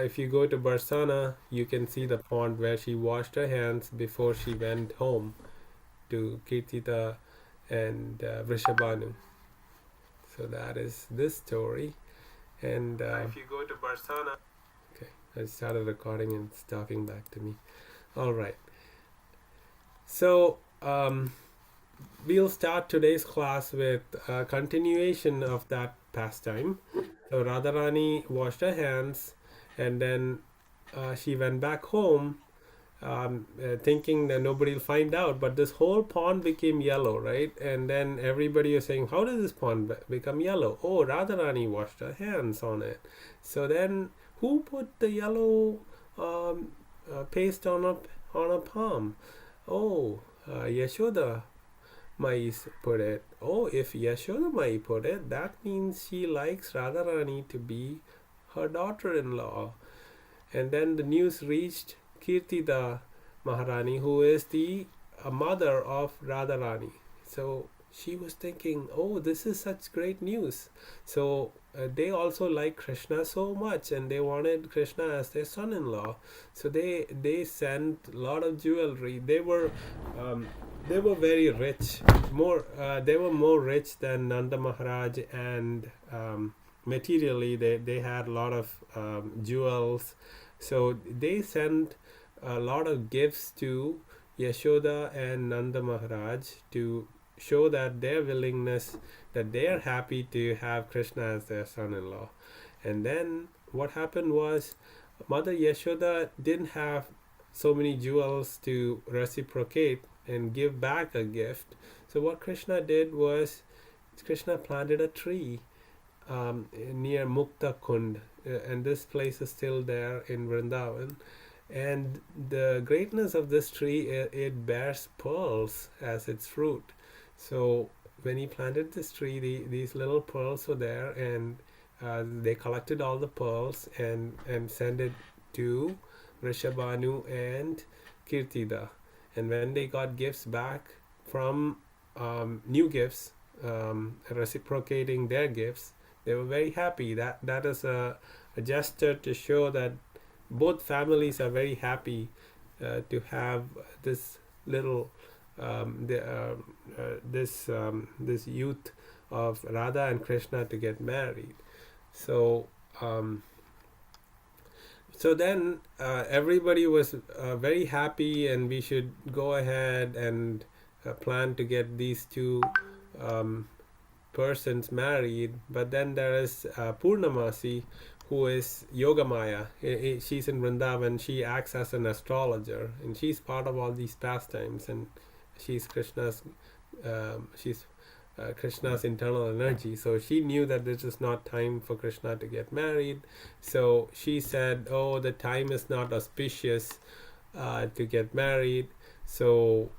if you go to Barsana, you can see the pond where she washed her hands before she went home to Kirtida and Vrishabhanu. So that is this story. And if you go to Barsana, okay, I started recording and it's talking back to me. All right. So we'll start today's class with a continuation of that pastime. So Radharani washed her hands, and then she went back home, thinking that nobody will find out. But this whole pond became yellow, right? And then everybody was saying, "How does this pond become yellow?" Oh, Radharani washed her hands on it. So then, who put the yellow paste on a palm? Oh, Yashoda Mai put it. Oh, if Yashoda Mai put it, that means she likes Radharani to be her daughter-in-law. And then the news reached Kirtida Maharani, who is the mother of Radharani. So she was thinking, oh, this is such great news. So they also like Krishna so much, and they wanted Krishna as their son-in-law. So they sent a lot of jewelry. They were very rich. They were more rich than Nanda Maharaj, and materially they had a lot of jewels. So they sent a lot of gifts to Yashoda and Nanda Maharaj to show that their willingness, that they are happy to have Krishna as their son-in-law. And then what happened was, Mother Yashoda didn't have so many jewels to reciprocate and give back a gift. So what Krishna did was, Krishna planted a tree near Mukta Kund, and this place is still there in Vrindavan. And the greatness of this tree, it bears pearls as its fruit. So when he planted this tree, these little pearls were there, and they collected all the pearls and sent it to Vrishabhanu and Kirtida. And when they got gifts back from new gifts, reciprocating their gifts, they were very happy. That is a gesture to show that both families are very happy to have this little this youth of Radha and Krishna to get married. So then everybody was very happy, and we should go ahead and plan to get these two persons married. But then there is Purnamasi, who is Yogamaya. She's in Vrindavan. She acts as an astrologer, and she's part of all these pastimes, and she's Krishna's internal energy. So she knew that this is not time for Krishna to get married. So she said, oh, the time is not auspicious to get married. So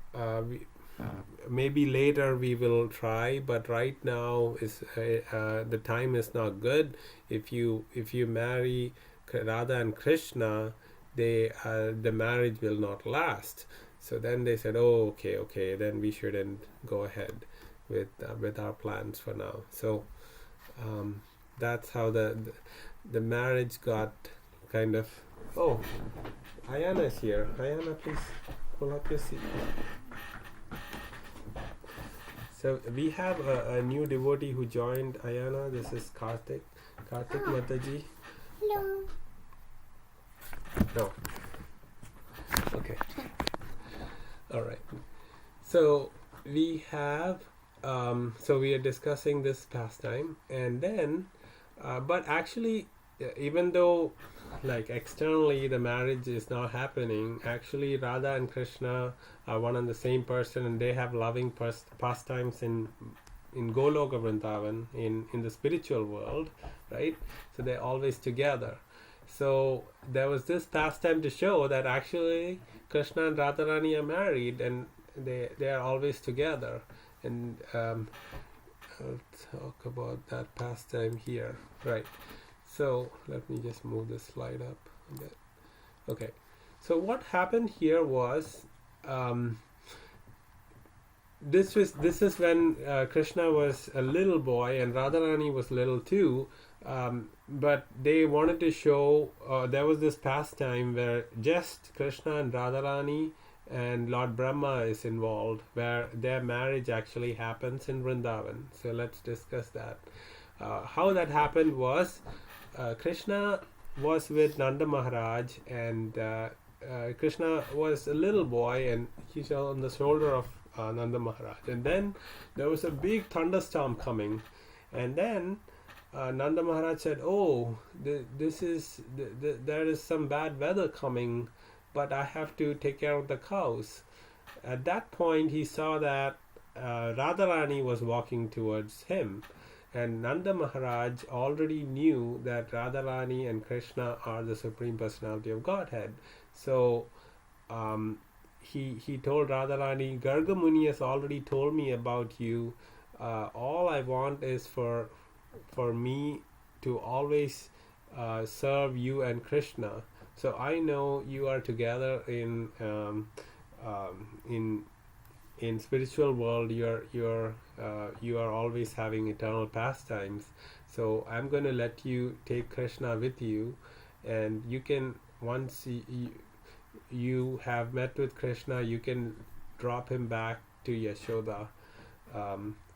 maybe later we will try, but right now is the time is not good. If you marry Radha and Krishna, the marriage will not last. So then they said, oh, okay, then we shouldn't go ahead with our plans for now. So that's how the marriage got kind of. Oh, Ayana is here. Ayana, please pull up your seat. So we have a new devotee who joined Ayana. This is Karthik Mataji. Hello. No. Okay. All right. So we have. So we are discussing this pastime, and then, but actually, even though, like externally, the marriage is not happening, actually Radha and Krishna are one and the same person, and they have loving pastimes in Goloka Vrindavan, in the spiritual world, right? So they're always together. So there was this pastime to show that actually Krishna and Radharani are married, and they are always together. And I'll talk about that pastime here, right? So let me just move this slide up a bit. Okay, so what happened here was, this is when Krishna was a little boy and Radharani was little too. But they wanted to show there was this pastime where just Krishna and Radharani and Lord Brahma is involved, where their marriage actually happens in Vrindavan. So let's discuss that. How that happened was Krishna was with Nanda Maharaj, and Krishna was a little boy, and he's on the shoulder of Nanda Maharaj. And then there was a big thunderstorm coming, and then Nanda Maharaj said, "Oh, there is some bad weather coming, but I have to take care of the cows." At that point, he saw that Radharani was walking towards him, and Nanda Maharaj already knew that Radharani and Krishna are the Supreme Personality of Godhead. So he told Radharani, "Garga Muni has already told me about you. All I want is for me to always serve you and Krishna. So I know you are together in spiritual world. You are always having eternal pastimes. So I'm going to let you take Krishna with you, and you can, once you have met with Krishna, you can drop him back to Yashoda."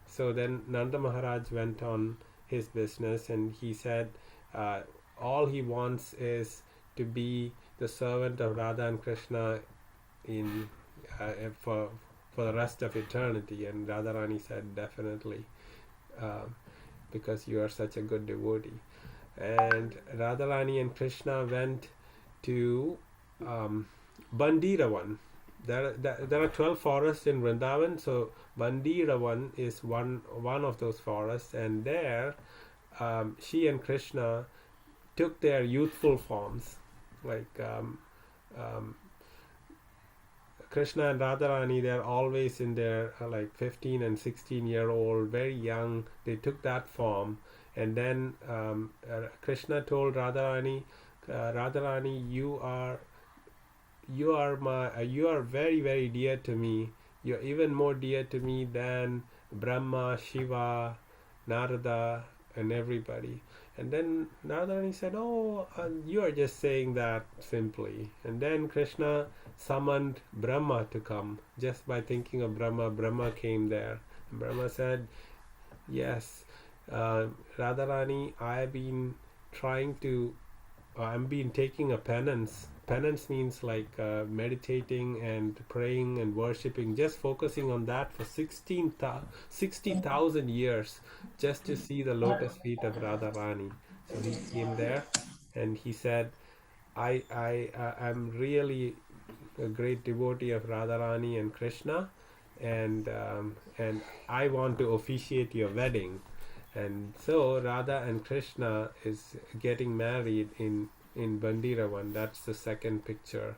So then Nanda Maharaj went on his business, and he said all he wants is to be the servant of Radha and Krishna in for the rest of eternity. And Radharani said, "Definitely, because you are such a good devotee." And Radharani and Krishna went to Bandiravan. There are 12 forests in Vrindavan, so Bandiravan is one of those forests, and there she and Krishna took their youthful forms, like Krishna and Radharani. They're always in their like 15 and 16-year-old, very young. They took that form, and then Krishna told Radharani, "Radharani, you are very, very dear to me. You're even more dear to me than Brahma, Shiva, Narada, and everybody." And then Radharani said, "Oh, you are just saying that simply." And then Krishna summoned Brahma to come. Just by thinking of Brahma, Brahma came there. And Brahma said, "Yes, Radharani, I've been taking a penance. Penance means like meditating and praying and worshipping, just focusing on that for 60,000 years, just to see the lotus feet of Radharani." So he came there, and he said, I'm really a great devotee of Radharani and Krishna, and I want to officiate your wedding." And so Radha and Krishna is getting married in Bandiravan. That's the second picture.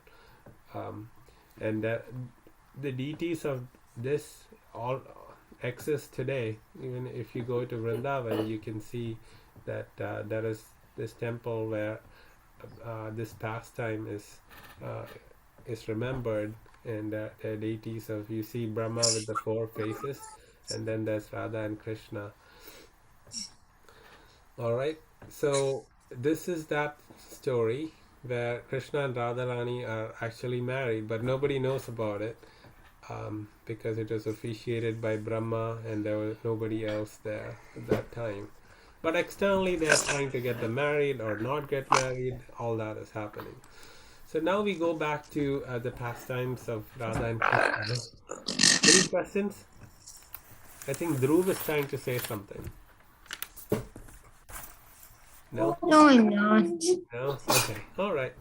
And the deities of this all exist today. Even if you go to Vrindavan, you can see that there is this temple where this pastime is remembered, and the deities of, you see Brahma with the 4 faces, and then there's Radha and Krishna. All right, so this is that story where Krishna and Radharani are actually married, but nobody knows about it because it was officiated by Brahma, and there was nobody else there at that time. But externally, they are trying to get them married or not get married. All that is happening. So now we go back to the pastimes of Radha and Krishna. Any questions? I think Dhruv is trying to say something. No? No, I'm not. No? Okay. All right.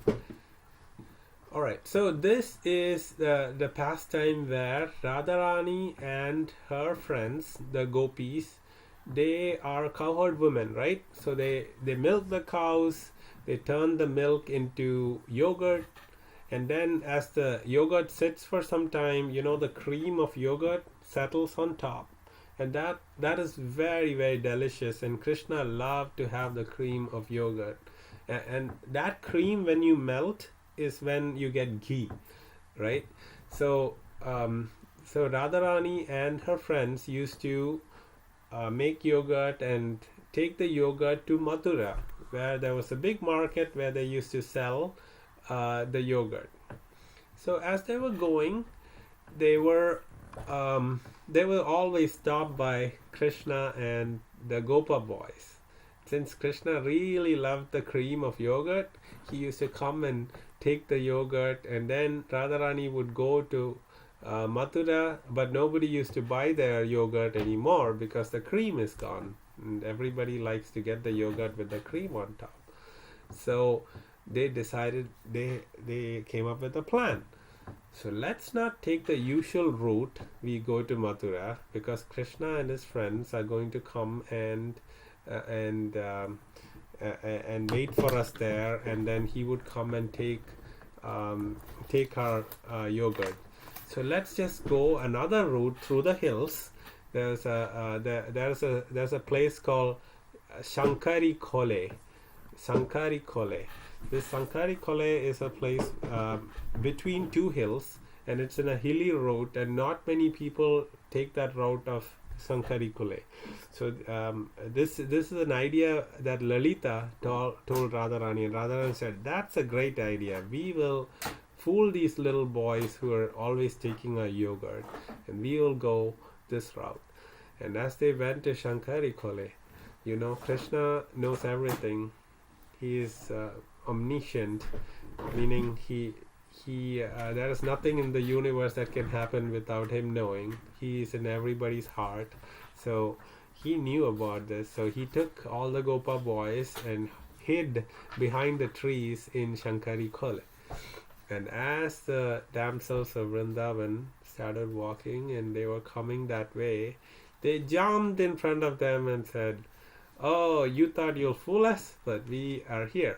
So this is the pastime where Radharani and her friends, the gopis, they are cowherd women, right? So they milk the cows, they turn the milk into yogurt, and then as the yogurt sits for some time, the cream of yogurt settles on top. And that is very, very delicious, and Krishna loved to have the cream of yogurt. And that cream, when you melt, is when you get ghee, right? So Radharani and her friends used to make yogurt and take the yogurt to Mathura, where there was a big market where they used to sell the yogurt. So as they were going, they were always stopped by Krishna and the Gopa boys. Since Krishna really loved the cream of yogurt, he used to come and take the yogurt, and then Radharani would go to Mathura, but nobody used to buy their yogurt anymore because the cream is gone, and everybody likes to get the yogurt with the cream on top. So they decided, they came up with a plan. So let's not take the usual route. We go to Mathura because Krishna and his friends are going to come and wait for us there, and then he would come and take our yogurt. So let's just go another route through the hills. There's a place called Shankari Khole. Sankari Khole. This Sankari Khole is a place between two hills, and it's in a hilly route, and not many people take that route of Sankari Khole. So this is an idea that Lalita told Radharani, and Radharani said, that's a great idea. We will fool these little boys who are always taking our yogurt, and we will go this route. And as they went to Shankari Khole, Krishna knows everything. He is omniscient, meaning there is nothing in the universe that can happen without him knowing. He is in everybody's heart. So he knew about this. So he took all the Gopa boys and hid behind the trees in Shankari Khole. And as the damsels of Vrindavan started walking and they were coming that way, they jumped in front of them and said, "Oh, you thought you'll fool us, but we are here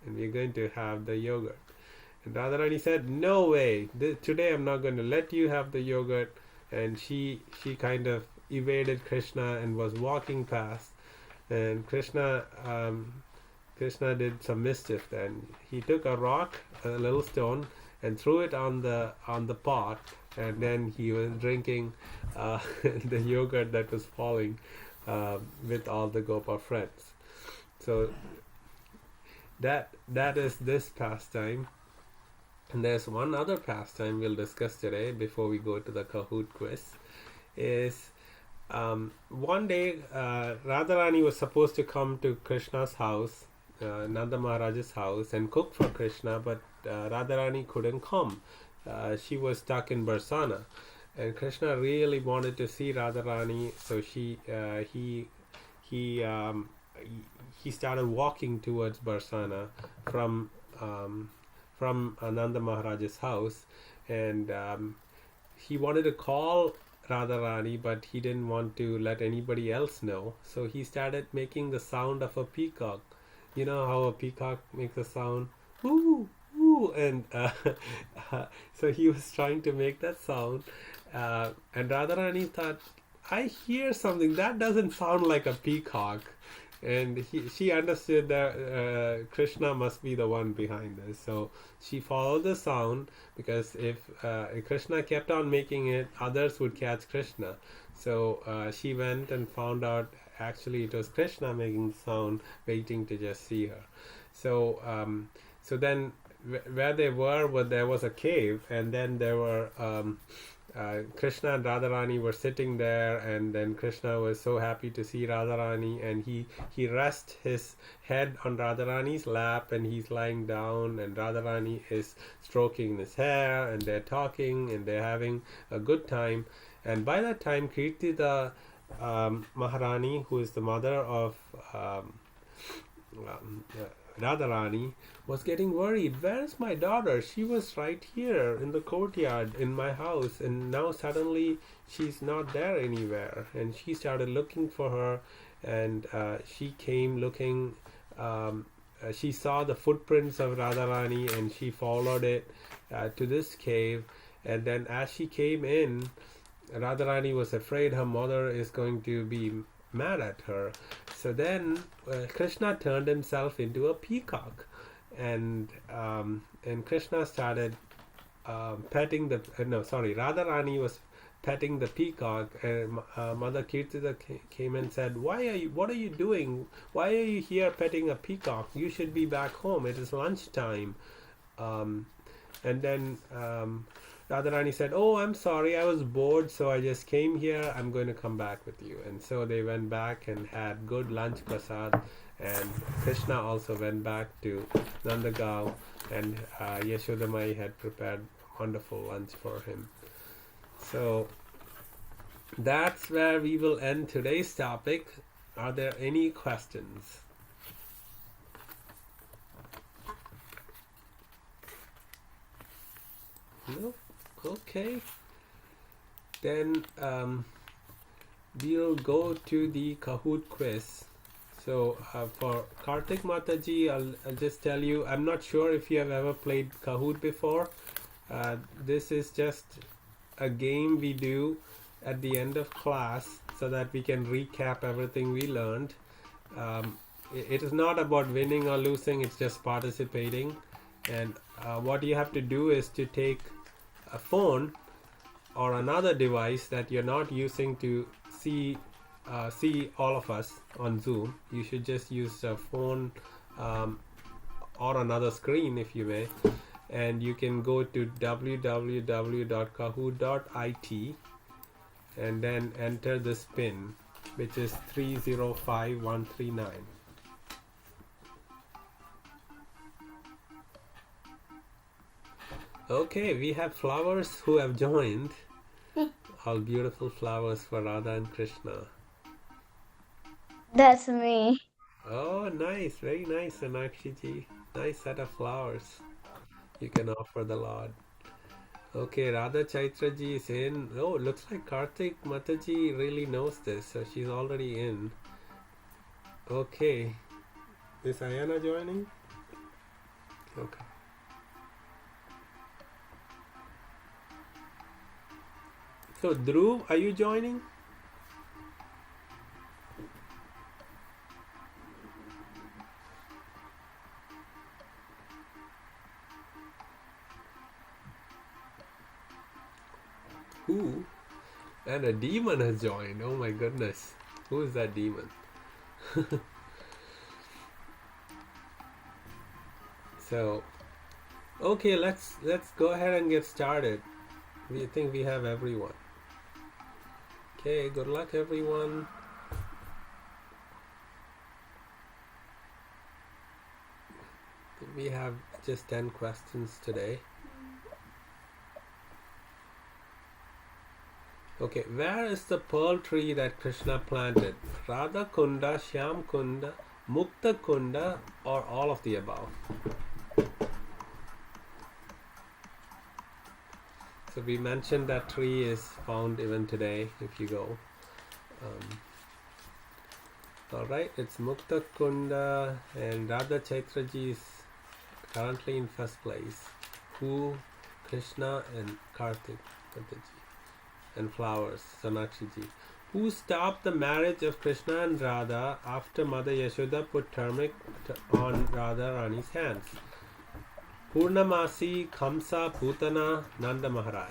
and we're going to have the yogurt." And Radharani said, "No way, today I'm not going to let you have the yogurt." And she kind of evaded Krishna and was walking past, and Krishna did some mischief. Then he took a rock, a little stone, and threw it on the pot, and then he was drinking the yogurt that was falling with all the Gopa friends. So that is this pastime. And there's one other pastime we'll discuss today before we go to the Kahoot quiz. Is one day Radharani was supposed to come to Krishna's house, Nanda Maharaj's house, and cook for Krishna, but Radharani couldn't come. She was stuck in Barsana, and Krishna really wanted to see Radharani, so he started walking towards Barsana from Nanda Maharaj's house, and he wanted to call Radharani, but he didn't want to let anybody else know. So he started making the sound of a peacock. You know how a peacock makes a sound? Woo, woo, and so he was trying to make that sound, and Radharani thought, I hear something that doesn't sound like a peacock. And she understood that Krishna must be the one behind this. So she followed the sound, because if Krishna kept on making it, others would catch Krishna. So she went and found out actually it was Krishna making the sound, waiting to just see her. So then where they were, there was a cave, and then there were Krishna and Radharani were sitting there, and then Krishna was so happy to see Radharani, and he rests his head on Radharani's lap, and he's lying down, and Radharani is stroking his hair, and they're talking, and they're having a good time. And by that time, Kirti the Maharani, who is the mother of Radharani, was getting worried. Where is my daughter? She was right here in the courtyard in my house, and now suddenly she's not there anywhere. And she started looking for her, and she came looking. She saw the footprints of Radharani, and she followed it to this cave. And then as she came in, Radharani was afraid her mother is going to be mad at her. So then Krishna turned himself into a peacock, and Krishna started petting Radharani was petting the peacock, and Mother Kirtida came and said, what are you doing? Why are you here petting a peacock? You should be back home. It is lunchtime. And then Radharani said, oh, I'm sorry, I was bored, so I just came here. I'm going to come back with you. And so they went back and had good lunch prasad. And Krishna also went back to Nandagaon, and Yashodamai had prepared wonderful lunch for him. So that's where we will end today's topic. Are there any questions? No? Okay. Then we'll go to the Kahoot quiz. So for Karthik Mataji, I'll just tell you, I'm not sure if you have ever played Kahoot before. This is just a game we do at the end of class so that we can recap everything we learned. It is not about winning or losing, it's just participating. And what you have to do is to take a phone or another device that you're not using to see all of us on Zoom. You should just use a phone or another screen, if you may, and you can go to www.kahoot.it and then enter this pin, which is 305139. Okay, we have flowers who have joined. All beautiful flowers for Radha and Krishna. That's me. Oh, nice. Very nice, Sonakshi ji. Nice set of flowers you can offer the Lord. Okay, Radha Chaitra ji is in. Oh, looks like Karthik Mataji really knows this, so she's already in. Okay. Is Ayana joining? Okay. So, Dhruv, are you joining? Who? And a demon has joined. Oh my goodness. Who is that demon? So, okay, let's go ahead and get started. We think we have everyone. Okay, good luck everyone. We have just 10 questions today. Okay, where is the pearl tree that Krishna planted? Radha Kunda, Shyam Kunda, Mukta Kunda, or all of the above? So we mentioned that tree is found even today if you go. Alright, it's Mukta Kunda, and Radha Chaitraji is currently in first place. Who? Krishna and Karthik Mataji. And flowers, Sonakshi ji. Who stopped the marriage of Krishna and Radha after Mother Yashoda put turmeric on Radha Rani's hands? Purnamasi, Kamsa, Putana, Nanda Maharaj.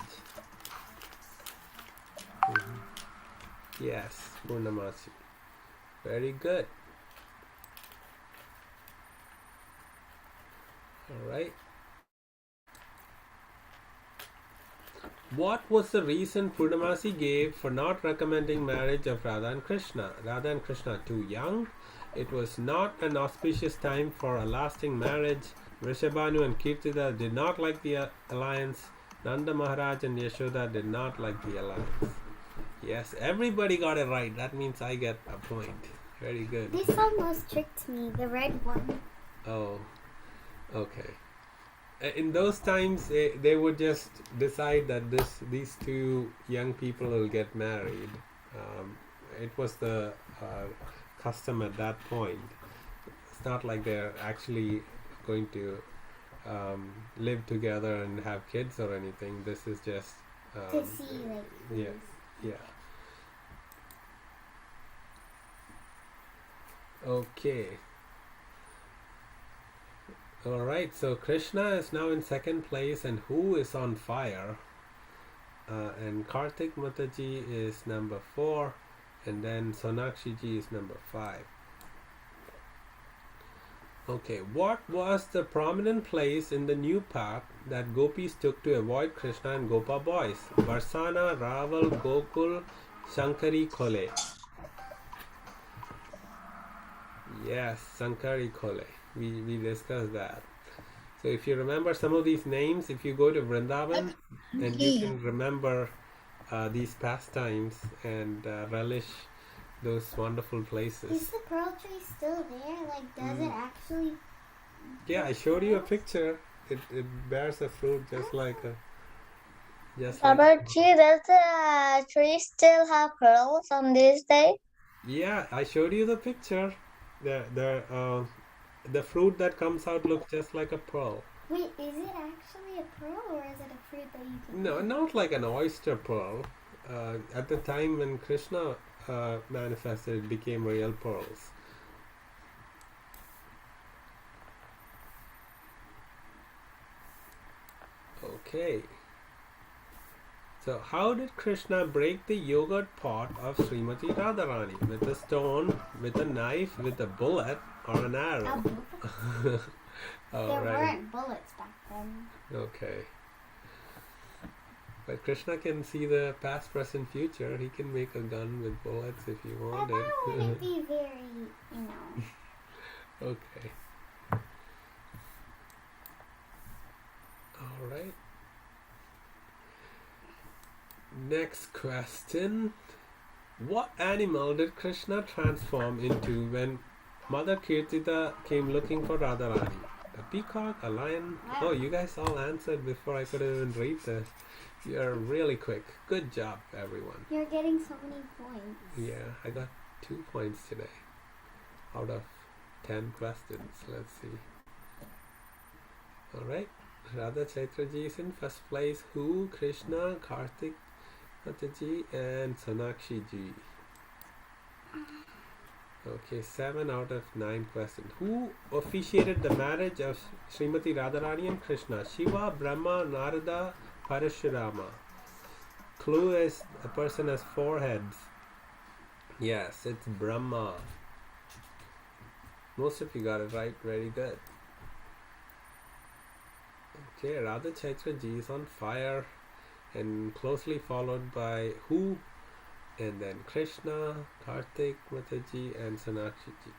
Yes, Purnamasi. Very good. Alright. What was the reason Purnamasi gave for not recommending marriage of Radha and Krishna? Radha and Krishna are too young. It was not an auspicious time for a lasting marriage. Vrishabhanu and Kirtida did not like the alliance. Nanda Maharaj and Yashoda did not like the alliance. Yes, everybody got it right. That means I get a point. Very good. This almost tricked me, the red one. Oh, okay. In those times, they would just decide that these two young people will get married. It was the custom at that point. It's not like they're actually going to live together and have kids or anything. This is just To see, like, yeah, yeah. Okay. Alright, so Krishna is now in second place, and who is on fire? and Karthik Mataji is number 4, and then Sonakshi ji is number 5. Okay, what was the prominent place in the new path that gopis took to avoid Krishna and Gopa boys? Varsana, Raval, Gokul, Shankari Khole. Yes, Shankari Khole. We discussed that. So if you remember some of these names, if you go to Vrindavan and you can remember these pastimes and relish those wonderful places. Is the pearl tree still there? Like, does it actually? Yeah, I showed you a picture. It bears a fruit just like a. Just like. Babaji, does the tree still have pearls on this day? Yeah, I showed you the picture. The fruit that comes out looks just like a pearl. Wait, is it actually a pearl or is it a fruit that you can? No, not like an oyster pearl. At the time when Krishna manifested, it became real pearls. Okay. So how did Krishna break the yogurt pot of Srimati Radharani? With a stone, with a knife, with a bullet, or an arrow? There weren't bullets back then. Okay. But Krishna can see the past, present, future. He can make a gun with bullets if he wanted. That wouldn't be very, Okay. All right. Next question. What animal did Krishna transform into when Mother Kirtita came looking for Radharani? A peacock, a lion? Oh, you guys all answered before I could even read this. You're really quick. Good job, everyone. You're getting so many points. Yeah, I got 2 points today out of 10 questions. Let's see. Alright. Radha Chaitraji is in first place. Who? Krishna, Karthik Mataji, and Sonakshi ji. Okay, 7 out of 9 questions. Who officiated the marriage of Srimati Radharani and Krishna? Shiva, Brahma, Narada, Parashurama. Clue is a person has 4 heads. Yes, it's Brahma. Most of you got it right. Very good. Okay, Radha Chaitra ji is on fire, and closely followed by who? And then Krishna, Karthik Mataji, and Sonakshi ji.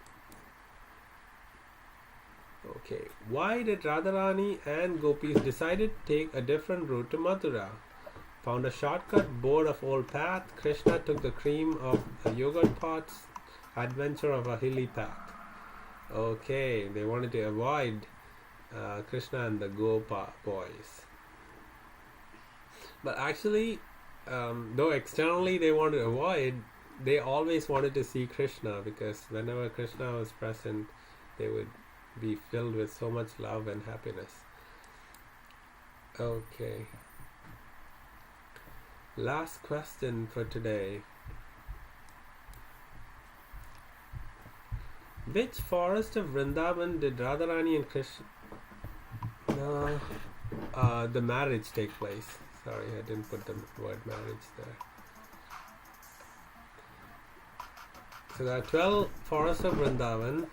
Okay, why did Radharani and Gopis decided to take a different route to Mathura? Found a shortcut, bored of old path. Krishna took the cream of the yogurt pots. Adventure of a hilly path. Okay, they wanted to avoid Krishna and the Gopa boys. But actually, though externally they wanted to avoid, they always wanted to see Krishna, because whenever Krishna was present, they would be filled with so much love and happiness. Okay. Last question for today. Which forest of Vrindavan did Radharani and Krishna the marriage take place? Sorry, I didn't put the word marriage there. So there are 12 forests of Vrindavan.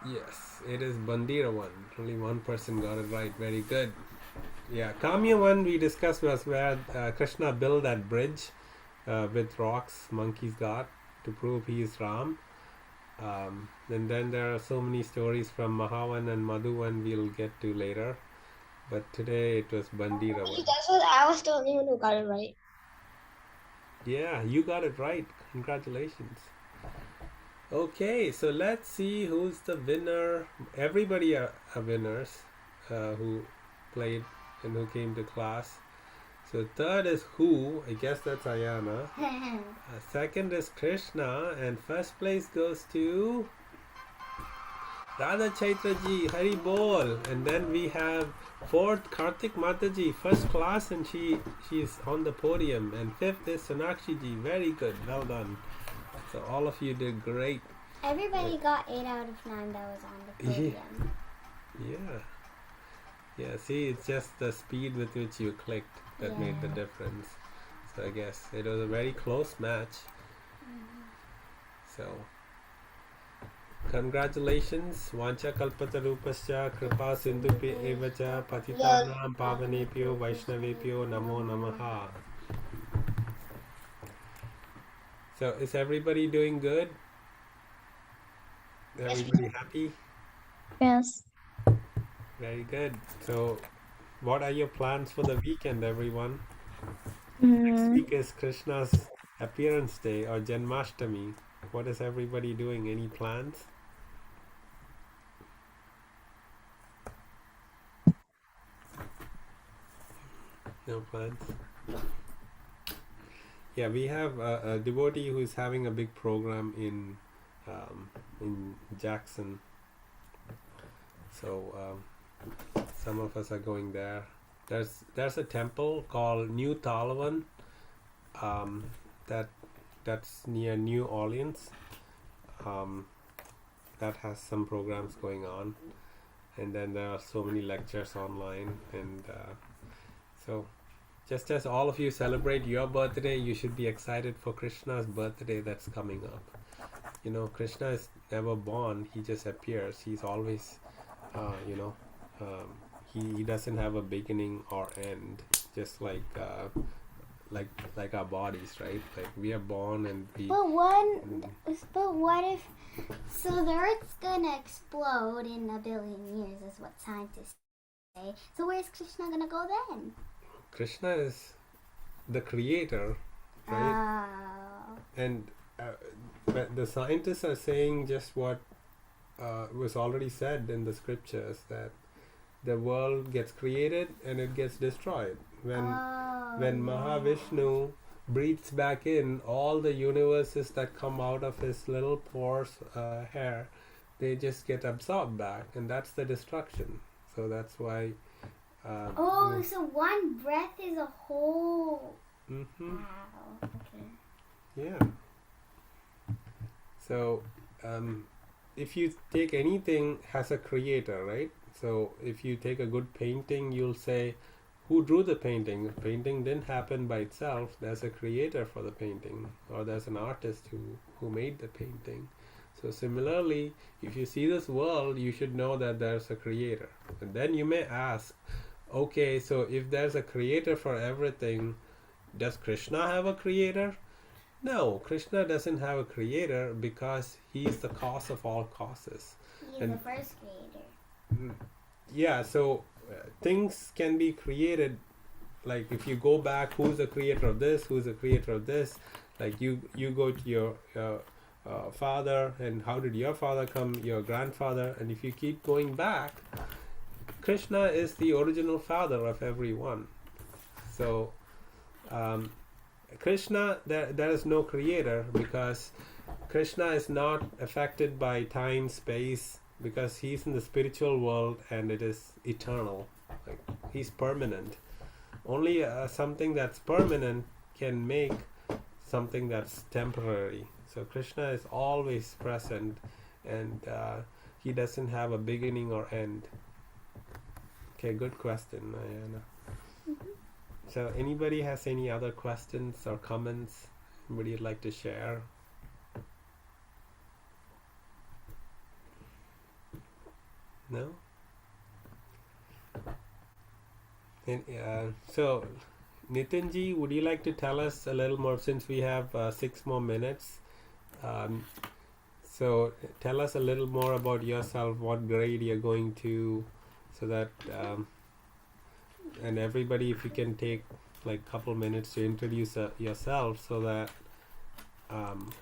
Yes, it is Bandira one. Only one person got it right. Very good. Yeah, Kamya one we discussed was where Krishna built that bridge with rocks monkeys got to prove he is Ram. And then there are so many stories from Mahavan and Madhuvan we'll get to later. But today it was Bandira one. That's what I was the only one who got it right. Yeah, you got it right. Congratulations. Okay, so let's see who's the winner. Everybody are winners who played and who came to class. So third is who? I guess that's Ayana. Second is Krishna, and first place goes to Radha Chaitra ji. Hari Bol. And then we have fourth Karthik Mataji, first class, and she's on the podium. And fifth is Sonakshi ji. Very good, well done. So all of you did great. Everybody got 8 out of 9 that was on the podium. Yeah, see, it's just the speed with which you clicked that made the difference. So I guess it was a very close match. So congratulations. Vancha kalpatarupascha kripa sindhupi evacha patitanam pavanepyo vaishnavepyo namo namaha. So is everybody doing good? Everybody happy? Yes. Very good. So what are your plans for the weekend, everyone? Next Mm, week is Krishna's appearance day or Janmashtami. What is everybody doing? Any plans? No plans. Yeah, we have a devotee who is having a big program in Jackson. So some of us are going there. There's a temple called New Talavan that's near New Orleans. That has some programs going on, and then there are so many lectures online, and so just as all of you celebrate your birthday, you should be excited for Krishna's birthday that's coming up. You know, Krishna is never born; he just appears. He's always, you know, he doesn't have a beginning or end, just like our bodies, right? Like we are born and we. But what if? So the Earth's gonna explode in a billion years, is what scientists say. So where's Krishna gonna go then? Krishna is the creator, right? Oh. And but the scientists are saying just what was already said in the scriptures, that the world gets created and it gets destroyed. When Mahavishnu breathes back in, all the universes that come out of his little pores hair, they just get absorbed back, and that's the destruction. So that's why. So one breath is a whole. Mm-hmm. Wow. Okay. Yeah. So, if you take anything has a creator, right? So, if you take a good painting, you'll say, who drew the painting? The painting didn't happen by itself. There's a creator for the painting, or there's an artist who made the painting. So, similarly, if you see this world, you should know that there's a creator. And then you may ask, okay, so if there's a creator for everything, does Krishna have a creator? No, Krishna doesn't have a creator because he is the cause of all causes. He's the first creator. Yeah, so things can be created. Like if you go back, who's the creator of this? Who's the creator of this? Like you go to your father, and how did your father come? Your grandfather, and if you keep going back, Krishna is the original father of everyone. So. Krishna, there is no creator because Krishna is not affected by time, space, because he's in the spiritual world and it is eternal. Like he's permanent. Only something that's permanent can make something that's temporary. So Krishna is always present, and he doesn't have a beginning or end. Okay, good question, Ayana. So anybody has any other questions or comments anybody would like to share? No? And, so Nitinji, would you like to tell us a little more, since we have 6 more minutes? So tell us a little more about yourself, what grade you're going to, so that and everybody, if you can take like a couple minutes to introduce yourself, so that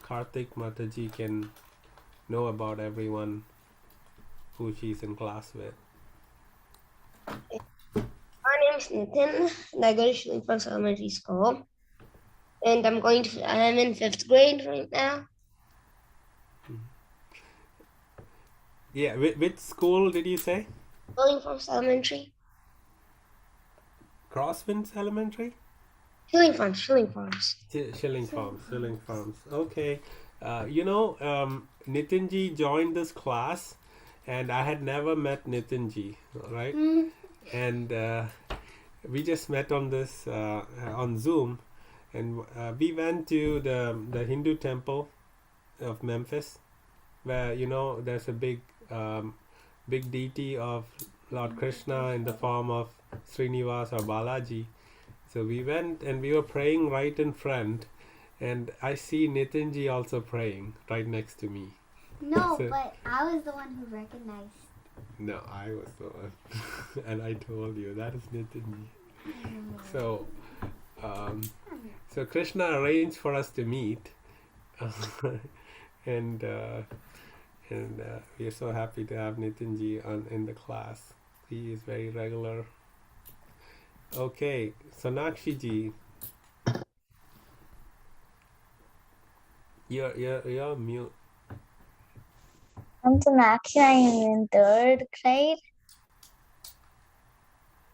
Karthik Mataji can know about everyone who she's in class with. My name is Nitin, and I go to Shillingford Elementary School. And I'm in 5th grade right now. Yeah, which school did you say? Shillingford Elementary. Crosswinds Elementary? Shilling Farms. Shilling Farms. Okay. Nitinji joined this class, and I had never met Nitinji, right? And we just met on this on Zoom, and we went to the Hindu temple of Memphis, where there's a big deity of Lord Krishna in the form of Srinivas or Balaji. So we went and we were praying right in front, and I see Nitinji also praying right next to me. No, So- but I was the one who recognized. No, I was the one, and I told you that is Nitinji. So, so Krishna arranged for us to meet, and we are so happy to have Nitinji in the class. He is very regular. Okay, Sonakshi ji, you're mute. I'm Sonakshi. I am in 3rd grade.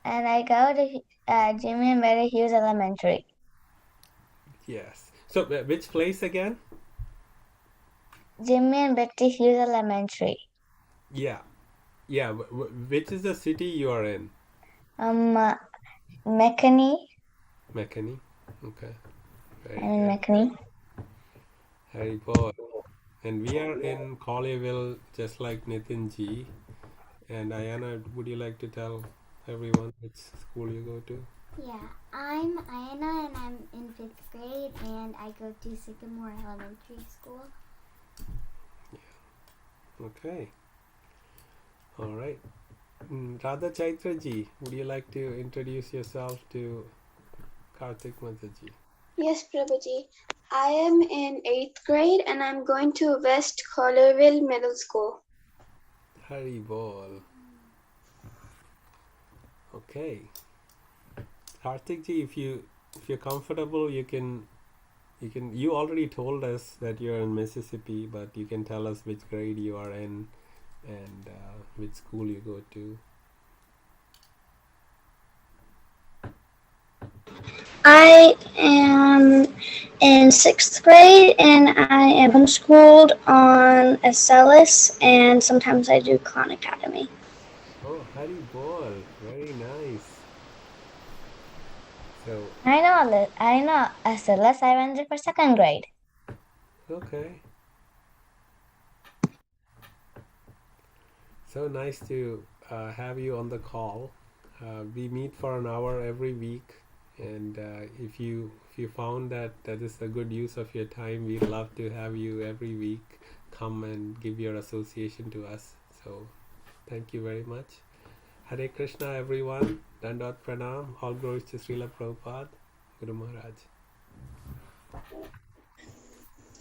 And I go to Jimmy and Betty Hughes Elementary. Yes. So which place again? Jimmy and Betty Hughes Elementary. Yeah. Which is the city you are in? McKinney. McKinney. Okay. Very I'm in good. McKinney. Very good. And we are in Colleyville, just like Nitin ji. And Ayana, would you like to tell everyone which school you go to? Yeah, I'm Ayana and I'm in 5th grade and I go to Sycamore Elementary School. Okay. All right. Radha Chaitra ji, would you like to introduce yourself to Karthik Mataji? Yes, Prabhuji. I am in 8th grade and I'm going to West Collierville Middle School. Hari bol. Okay. Karthik ji, if you're comfortable, you already told us that you're in Mississippi, but you can tell us which grade you are in and which school you go to. I am in 6th grade and I am homeschooled on Acellus and sometimes I do Khan Academy. Oh, Hari bol. Very nice. So, I know Acellus. I went there for 2nd grade. okay. So nice to have you on the call. We meet for an hour every week, and if you found that is a good use of your time, we'd love to have you every week come and give your association to us. So thank you very much. Hare Krishna, everyone. Dandot Pranam. All glories to Srila Prabhupada, Guru Maharaj.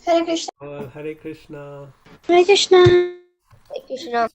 Hare Krishna. Hare Krishna. Hare Krishna. Hare Krishna.